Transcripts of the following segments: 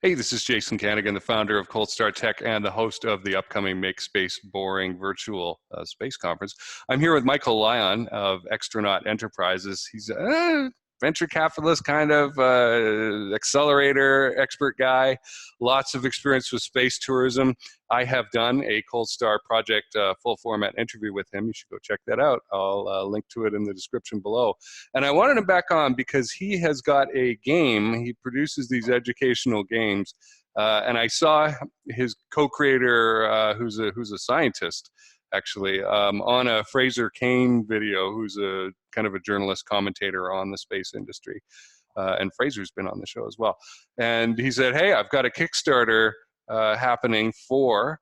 Hey, this is Jason Canigan, the founder of Cold Start Tech and the host of the upcoming Make Space Boring virtual space conference. I'm here with Michael Lyon of Xtronaut Enterprises. He's a venture capitalist, kind of accelerator expert guy, lots of experience with space tourism. I have done a Cold Star project full format interview with him. You should go check that out. I'll link to it in the description below. And I wanted him back on because he has got a game. He produces these educational games. And I saw his co-creator, who's a scientist, actually, on a Fraser Cain video, who's a kind of a journalist commentator on the space industry. And Fraser's been on the show as well. And he said, hey, I've got a Kickstarter happening for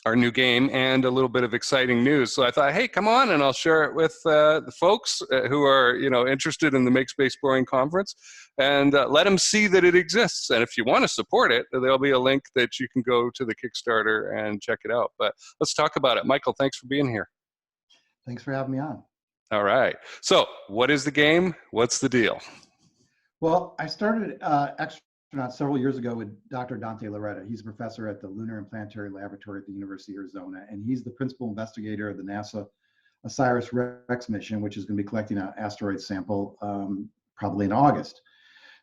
our new game and a little bit of exciting news. So I thought, hey, come on, and I'll share it with the folks who are, interested in the Make Space Boring conference, and let them see that it exists. And if you want to support it, there'll be a link that you can go to the Kickstarter and check it out. But let's talk about it. Michael, thanks for being here. Thanks for having me on. All right. So what is the game? What's the deal? Well, I started Xtronaut several years ago with Dr. Dante Lauretta. He's a professor at the Lunar and Planetary Laboratory at the University of Arizona, and he's the principal investigator of the NASA Osiris-REx mission, which is going to be collecting an asteroid sample probably in August.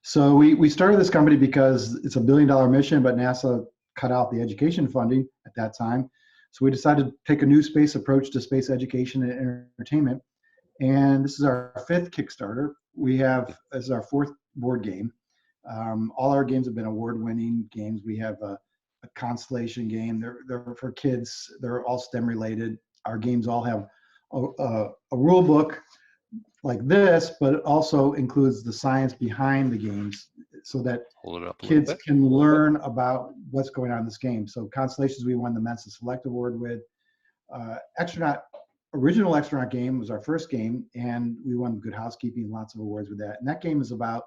So we started this company because it's $1 billion mission, but NASA cut out the education funding at that time. So we decided to take a new space approach to space education and entertainment. And this is our 5th Kickstarter. This is our 4th board game. All our games have been award-winning games. We have a constellation game. They're for kids. They're all STEM related. Our games all have a rule book like this, but it also includes the science behind the games so that kids can learn about what's going on in this game. So Constellations, we won the Mensa Select Award with. Original Xtronaut game was our first game, and we won Good Housekeeping, lots of awards with that. And that game is about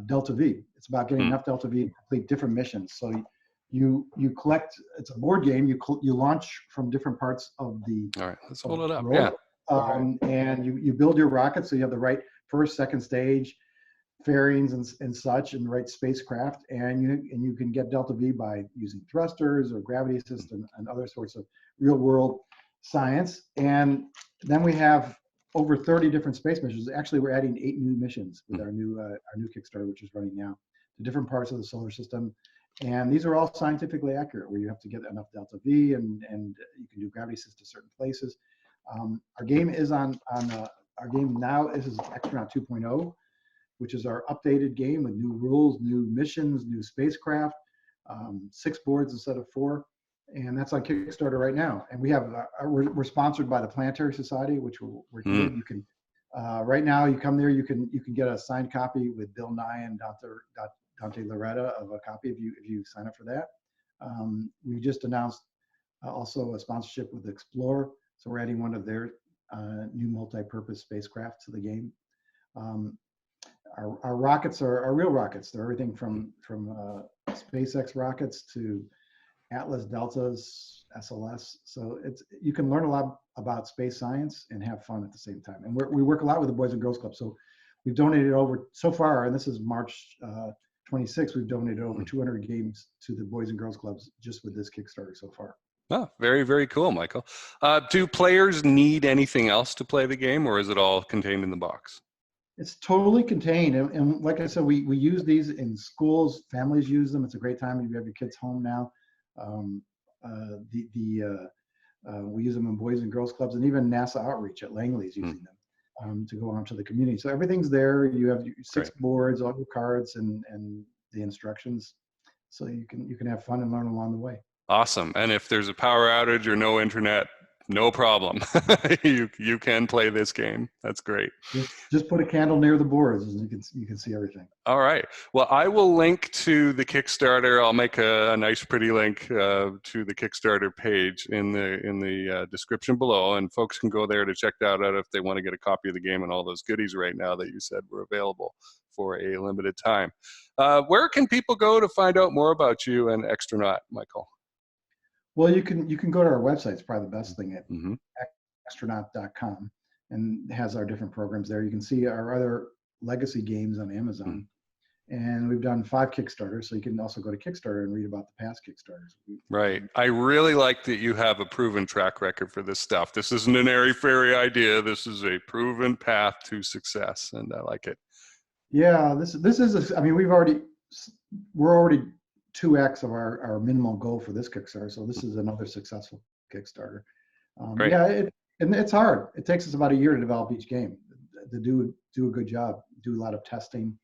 Delta V. It's about getting enough Delta V to complete different missions. So you collect. It's a board game. You launch from different parts of the. All right, let's hold it up. Yeah. And you build your rocket, so you have the right first, second stage, fairings and such, and the right spacecraft, and you can get Delta V by using thrusters or gravity assist and other sorts of real world science. And then we have over 30 different space missions. Actually, we're adding 8 new missions with our new Kickstarter, which is running now, to different parts of the solar system. And these are all scientifically accurate, where you have to get enough Delta V, and you can do gravity assist to certain places. Our game is our game now is Xtronaut 2.0, which is our updated game with new rules, new missions, new spacecraft, 6 boards instead of 4. And that's on Kickstarter right now. And we have we're sponsored by the Planetary Society, which we're here. You can right now you come there, you can get a signed copy with Bill Nye and Dante Lauretta of a copy if you sign up for that. We just announced also a sponsorship with Explore, so we're adding one of their new multi-purpose spacecraft to the game. Our rockets are real rockets. They're everything from SpaceX rockets to Atlas Deltas, SLS. So you can learn a lot about space science and have fun at the same time. And we work a lot with the Boys and Girls Club. So we've donated over, so far, and this is March 26th, we've donated over 200 games to the Boys and Girls Clubs just with this Kickstarter so far. Oh, very, very cool, Michael. Do players need anything else to play the game, or is it all contained in the box? It's totally contained. And like I said, we use these in schools. Families use them. It's a great time if you have your kids home now. We use them in Boys and Girls Clubs, and even NASA Outreach at Langley's using them to go out to the community. So everything's there. You have your 6 boards, all your cards, and the instructions, so you can have fun and learn along the way. Awesome. And if there's a power outage or no internet, no problem. you can play this game. That's great. Just put a candle near the boards and you can see everything. All right. Well, I will link to the Kickstarter. I'll make a nice pretty link to the Kickstarter page in the description below, and folks can go there to check that out if they want to get a copy of the game and all those goodies right now that you said were available for a limited time. Where can people go to find out more about you and Xtronaut, Michael? Well, you can go to our website. It's probably the best thing at xtronaut.com, and it has our different programs there. You can see our other legacy games on Amazon, and we've done 5 Kickstarters. So you can also go to Kickstarter and read about the past Kickstarters. Right. I really like that you have a proven track record for this stuff. This isn't an airy-fairy idea. This is a proven path to success, and I like it. Yeah, this is I mean, we're already 2x of our minimal goal for this Kickstarter. So this is another successful Kickstarter. Great. Yeah, and it's hard. It takes us about a year to develop each game, to do a good job, do a lot of testing,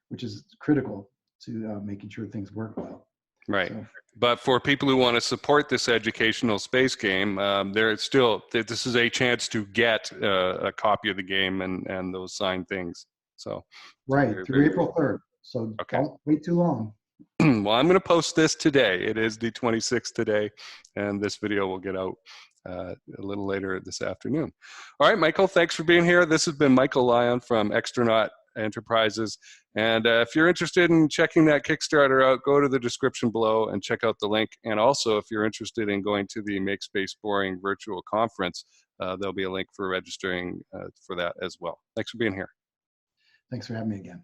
which is critical to making sure things work well. Right. So, but for people who want to support this educational space game, this is a chance to get a copy of the game and those signed things. So right, through April 3rd. So okay. Don't wait too long. Well, I'm going to post this today. It is the 26th today, and this video will get out a little later this afternoon. All right, Michael, thanks for being here. This has been Michael Lyon from Xtronaut Enterprises. And if you're interested in checking that Kickstarter out, go to the description below and check out the link. And also, if you're interested in going to the Make Space Boring virtual conference, there'll be a link for registering for that as well. Thanks for being here. Thanks for having me again.